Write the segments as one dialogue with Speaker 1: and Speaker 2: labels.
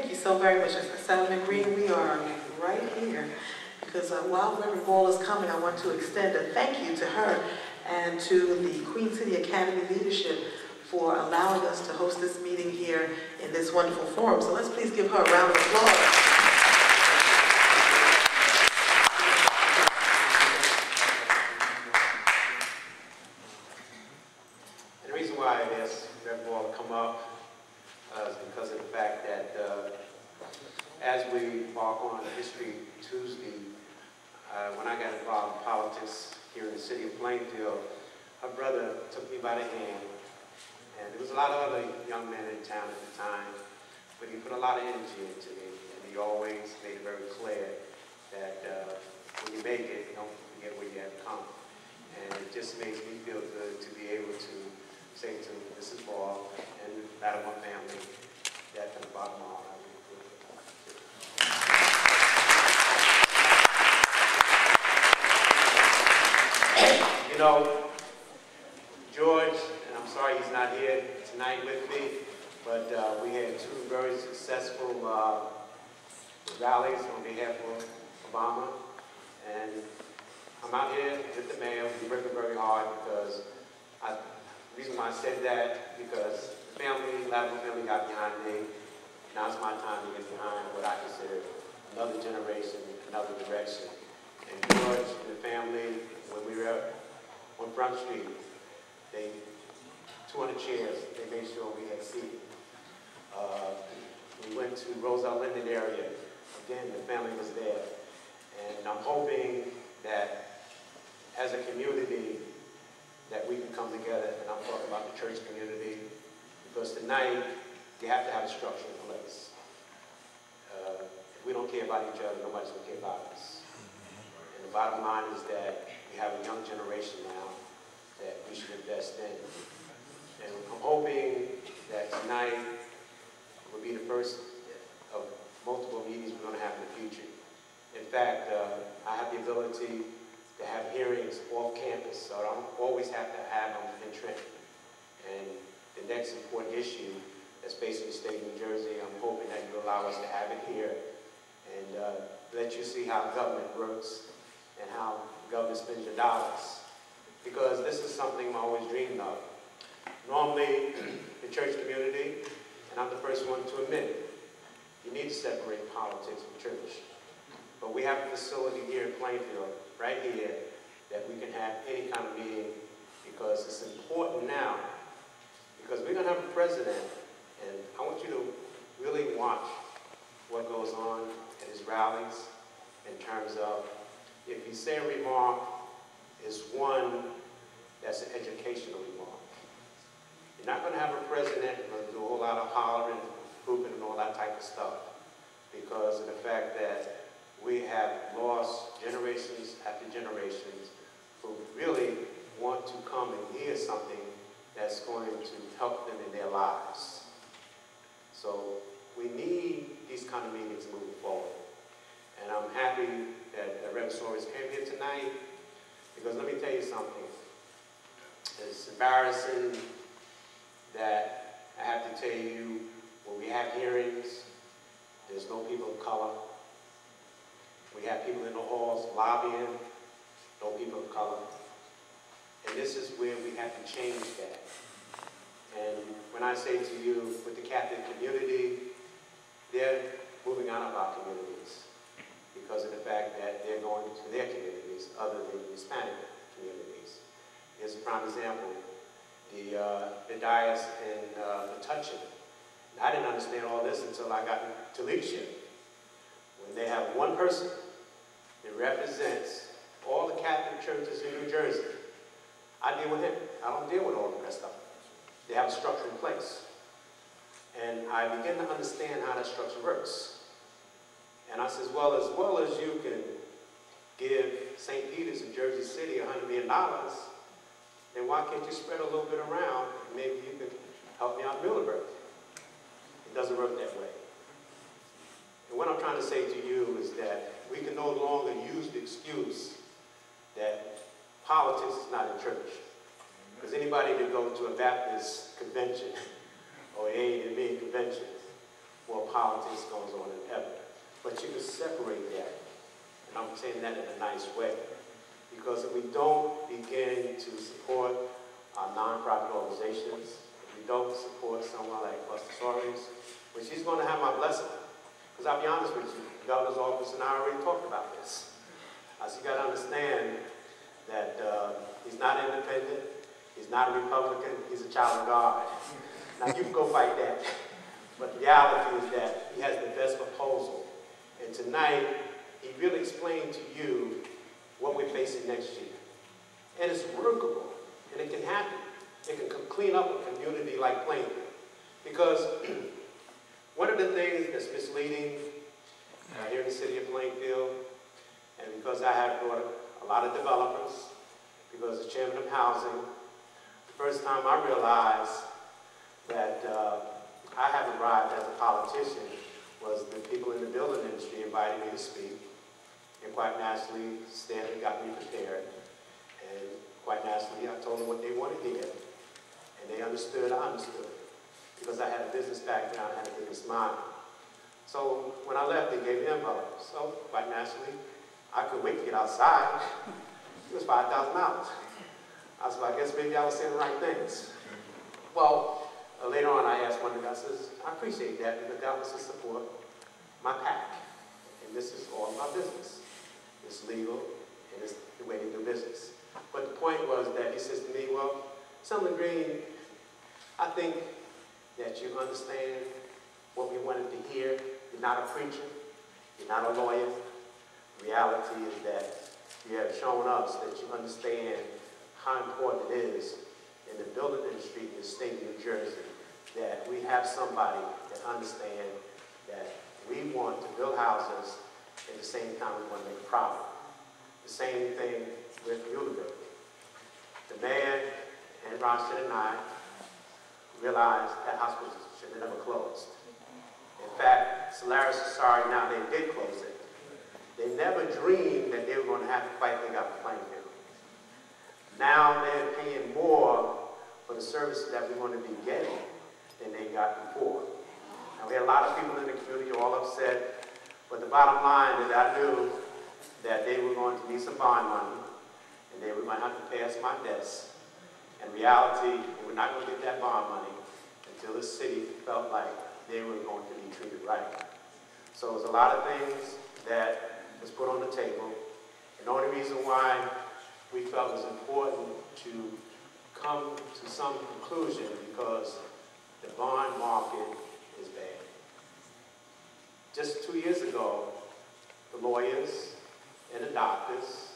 Speaker 1: Thank you so very much, Assemblyman Green. We are right here because while Reverend Ball is coming, I want to extend a thank you to her and to the Queen City Academy leadership for allowing us to host this meeting here in this wonderful forum. So let's please give her a round of applause.
Speaker 2: As we embark on History Tuesday, when I got involved in politics here in the city of Plainfield, her brother took me by the hand, and there was a lot of other young men in town at the time, but he put a lot of energy into me, and he always made it very clear that when you make it, you don't forget where you have come. And it just makes me feel good to be able to say to Mrs. Ball and that of my family that from the bottom of my heart, you know, George, and I'm sorry he's not here tonight with me, but we had two very successful rallies on behalf of Obama, and I'm out here with the mayor. We're working very hard because the reason why I said that, because the family, Latimer family got behind me. Now it's my time to get behind what I consider another generation, another direction. And George and the family, when we were on Front Street, they 200 chairs, they made sure we had seating. We went to Roselle Linden area. Again, the family was there. And I'm hoping that as a community, that we can come together, and I'm talking about the church community, because tonight, you have to have a structure in place. If we don't care about each other, nobody's going to care about us. And the bottom line is that we have a young generation now that we should invest in. And I'm hoping that tonight will be the first of multiple meetings we're going to have in the future. In fact, I have the ability to have hearings off campus, so I don't always have to have them in Trenton. And the next important issue that's based in the state of New Jersey, I'm hoping that you allow us to have it here and let you see how government works and how government spends your dollars. Because this is something I'm always dreamed of. Normally, the church community, and I'm the first one to admit it, you need to separate politics from church. But we have a facility here in Plainfield, right here, that we can have any kind of meeting, because it's important now, because we're going to have a president, and I want you to really watch what goes on at his rallies in terms of, if you say a remark, is one that's an educational remark. You're not going to have a president who's going to do a whole lot of hollering, whooping, and all that type of stuff, because of the fact that we have lost generations after generations who really want to come and hear something that's going to help them in their lives. So we need these kind of meetings moving forward. And I'm happy that Reverend Soros came here tonight, because let me tell you something. It's embarrassing that I have to tell you, when we have hearings, there's no people of color. We have people in the halls lobbying, no people of color. And this is where we have to change that. And when I say to you, with the Catholic community, they're moving out of our communities because of the fact that they're going to their communities other than Hispanic communities. Here's a prime example. The diocese in Metuchen. I didn't understand all this until I got into leadership. When they have one person that represents all the Catholic churches in New Jersey, I deal with him. I don't deal with all the rest of them. They have a structure in place. And I begin to understand how that structure works. And I said, well as you can give St. Peter's in Jersey City $100 million, then why can't you spread a little bit around, and maybe you can help me out in Middleburg? It doesn't work that way. And what I'm trying to say to you is that we can no longer use the excuse that politics is not in church. Because anybody that goes to a Baptist convention or A&M convention, well, politics is going separate that. And I'm saying that in a nice way. Because if we don't begin to support our nonprofit organizations, if we don't support someone like Buster Soares, which he's going to have my blessing. Because I'll be honest with you, the governor's office and I already talked about this. So you got to understand that he's not independent, he's not a Republican, he's a child of God. Now you can go fight that. But the reality is that he has the best proposal. And tonight, he really explained to you what we're facing next year. And it's workable, and it can happen. It can clean up a community like Plainfield. Because one of the things that's misleading here in the city of Plainfield, and because I have brought a lot of developers, because as chairman of housing, the first time I realized that I have arrived as a politician was the people in the building industry invited me to speak. And quite naturally, Stanley got me prepared. And quite naturally, I told them what they wanted to hear. And they understood, I understood. Because I had a business background, I had a business mind. So when I left, they gave me an envelope. So quite naturally, I couldn't wait to get outside. It was $5,000. I said, well, I guess maybe I was saying the right things. Well, later on, I asked one of the guys, I says, I appreciate that because that was to support my PAC. And this is all about business. It's legal, and it's the way to do business. But the point was that he says to me, well, Assemblyman Green, I think that you understand what we wanted to hear. You're not a preacher. You're not a lawyer. The reality is that you have shown us that you understand how important it is in the building industry in the state of New Jersey that we have somebody that understands that we want to build houses at the same time we want to make profit. The same thing with Muleburg. The mayor and Roshan and I realized that hospital should have never closed. In fact, Solaris is sorry now they did close it. They never dreamed that they were going to have to fight they got for Plainfield. Now they're paying more for the services that we're going to be getting than they got before. Now we had a lot of people in the community all upset, but the bottom line is I knew that they were going to need some bond money and they were going to have to pay us my debts. In reality, they were not going to get that bond money until the city felt like they were going to be treated right. So there's a lot of things that was put on the table. And the only reason why we felt it was important to come to some conclusion because the bond market is bad. Just 2 years ago, the lawyers and the doctors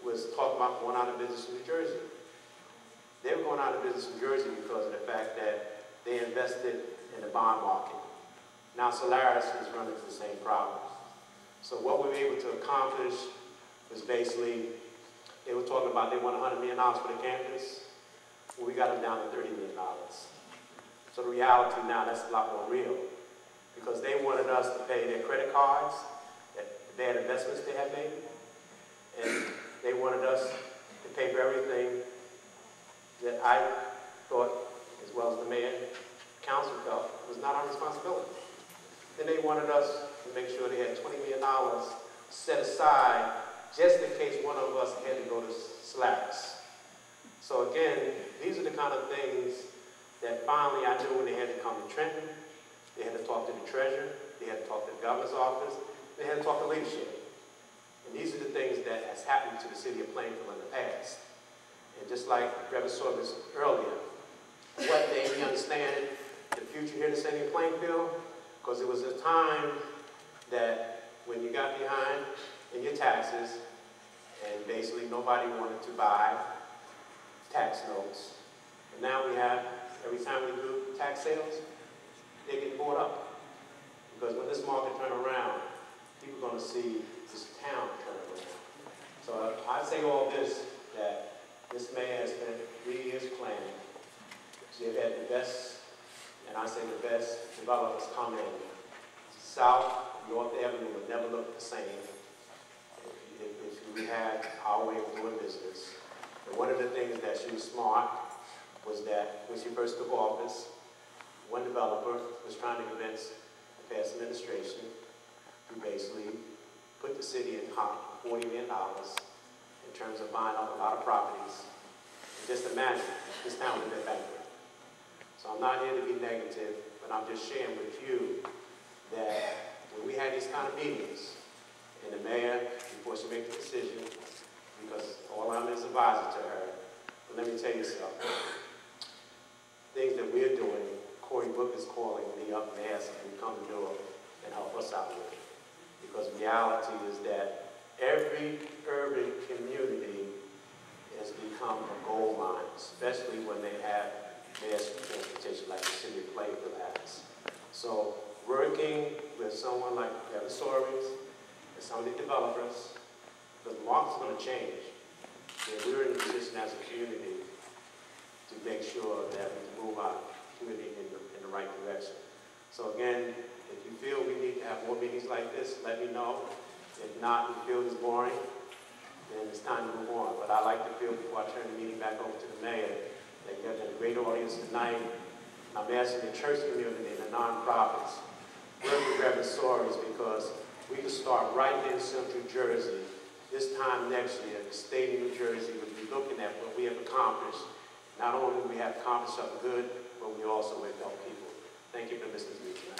Speaker 2: was talking about going out of business in New Jersey. They were going out of business in New Jersey because of the fact that they invested in the bond market. Now Solaris is running into the same problem. So what we were able to accomplish was basically, they were talking about they want $100 million for the campus. Well, we got them down to $30 million. So the reality now, that's a lot more real. Because they wanted us to pay their credit cards, the bad investments they had made, and they wanted us to pay for everything that I thought, as well as the mayor, council felt, was not our responsibility. Then they wanted us to make sure they had $20 million set aside just in case one of us had to go to Solaris. So again, these are the kind of things that finally I knew when they had to come to Trenton, they had to talk to the treasurer, they had to talk to the governor's office, they had to talk to leadership. And these are the things that has happened to the city of Plainfield in the past. And just like Reverend Sorbis earlier, what they understand the future here in the city of Plainfield, because it was a time that when you got behind in your taxes, and basically nobody wanted to buy tax notes. And now we have, every time we do tax sales, they get bought up. Because when this market turns around, people are going to see this town turn around. So I say all this, that this mayor has spent 3 years planning. They've had the best, and I say the best, developers come in. South, North Avenue would never look the same if we had our way of doing business. And one of the things that she was smart was that when she first took office, one developer was trying to convince the past administration we basically put the city in $40 million in terms of buying up a lot of properties. And just imagine, this town would have been bankrupt. So I'm not here to be negative, but I'm just sharing with you that when we had these kind of meetings, and the mayor, before she made the decision, because all I'm is advisor to her, but let me tell you something. Things that we're doing, Cory Book is calling me up and asking me to come to do it and help us out with it. Because reality is that every urban community has become a gold mine, especially when they have mass transportation like the city of Plainfield has. So working with someone like Kevin Soares and some of the developers, because the market's going to change, and we're in a position as a community to make sure that we move our community in the right direction. So again, if you feel we need to have more meetings like this, let me know. If not, if you feel it's boring, then it's time to move on. But I like to feel, before I turn the meeting back over to the mayor, that you have a great audience tonight. I'm asking the church community and the nonprofits, work with Reverend Soares, because we can start right in Central Jersey. This time next year, the state of New Jersey will be looking at what we have accomplished. Not only do we have accomplished something good, but we also will help people. Thank you for listening to me tonight.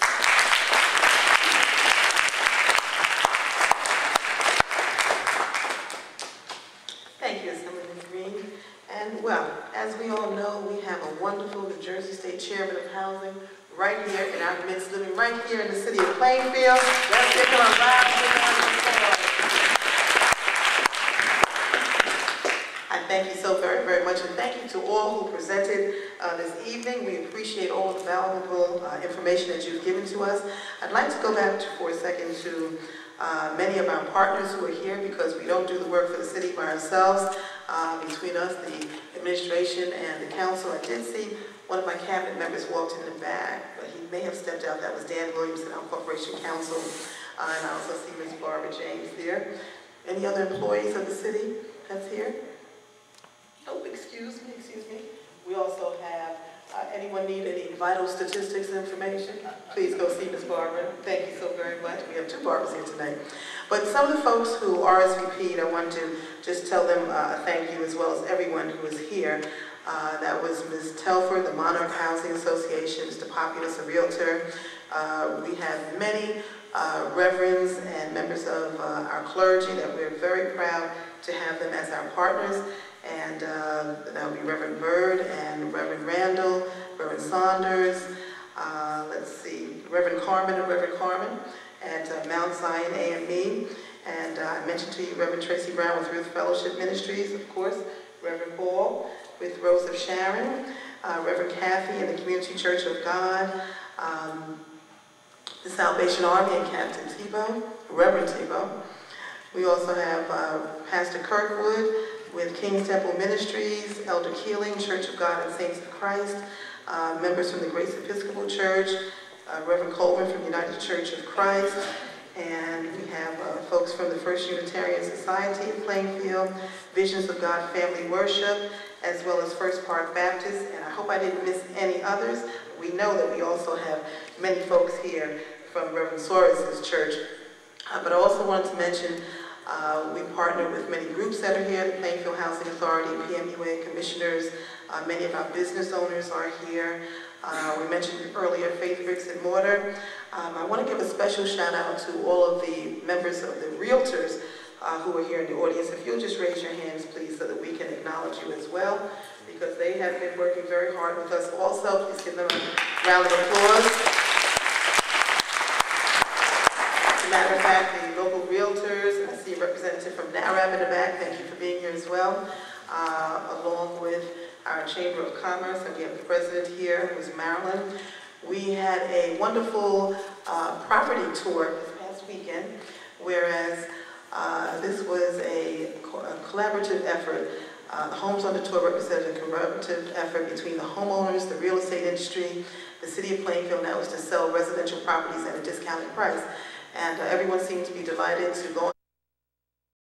Speaker 1: Thank you, Assemblyman Green. And well, as we all know, we have a wonderful New Jersey State Chairman of Housing right here in our midst, living right here in the city of Plainfield. Let's give him a round of applause. Thank you so very, very much, and thank you to all who presented this evening. We appreciate all the valuable information that you've given to us. I'd like to go back for a second to many of our partners who are here, because we don't do the work for the city by ourselves. Between us, the administration and the council, I did see one of my cabinet members walked in the back, but he may have stepped out. That was Dan Williamson, our corporation counsel, and I also see Ms. Barbara James there. Any other employees of the city that's here? Oh, excuse me. We also have, anyone need any vital statistics information? Please go see Ms. Barbara. Thank you so very much. We have two Barbas here tonight. But some of the folks who RSVP'd, I want to just tell them thank you, as well as everyone who is here. That was Ms. Telford, the Monarch Housing Association, Mr. Populus, a realtor. We have many reverends and members of our clergy that we're very proud to have them as our partners. And that would be Reverend Bird and Reverend Randall, Reverend Saunders, let's see, Reverend Carmen and Reverend Carmen at Mount Zion AME. And I mentioned to you Reverend Tracy Brown with Ruth Fellowship Ministries, of course, Reverend Paul with Rose of Sharon, Reverend Kathy and the Community Church of God, the Salvation Army and Captain Tebow, Reverend Tebow. We also have Pastor Kirkwood with King's Temple Ministries, Elder Keeling, Church of God and Saints of Christ, members from the Grace Episcopal Church, Reverend Colvin from United Church of Christ, and we have folks from the First Unitarian Society of Plainfield, Visions of God Family Worship, as well as First Park Baptist, and I hope I didn't miss any others. We know that we also have many folks here from Reverend Soares' church, but I also wanted to mention we partner with many groups that are here, the Plainfield Housing Authority, PMUA commissioners, many of our business owners are here. We mentioned earlier Faith Bricks and Mortar. I want to give a special shout out to all of the members of the realtors who are here in the audience. If you'll just raise your hands, please, so that we can acknowledge you as well, because they have been working very hard with us also. Please give them a round of applause. As a matter of fact, the local realtors, and I see a representative from NARAB in the back, thank you for being here as well, along with our Chamber of Commerce, and we have the president here, who's Marilyn. We had a wonderful property tour this past weekend, whereas this was a collaborative effort. The Homes on the Tour represented a collaborative effort between the homeowners, the real estate industry, the city of Plainfield, and that was to sell residential properties at a discounted price. And everyone seemed to be delighted to go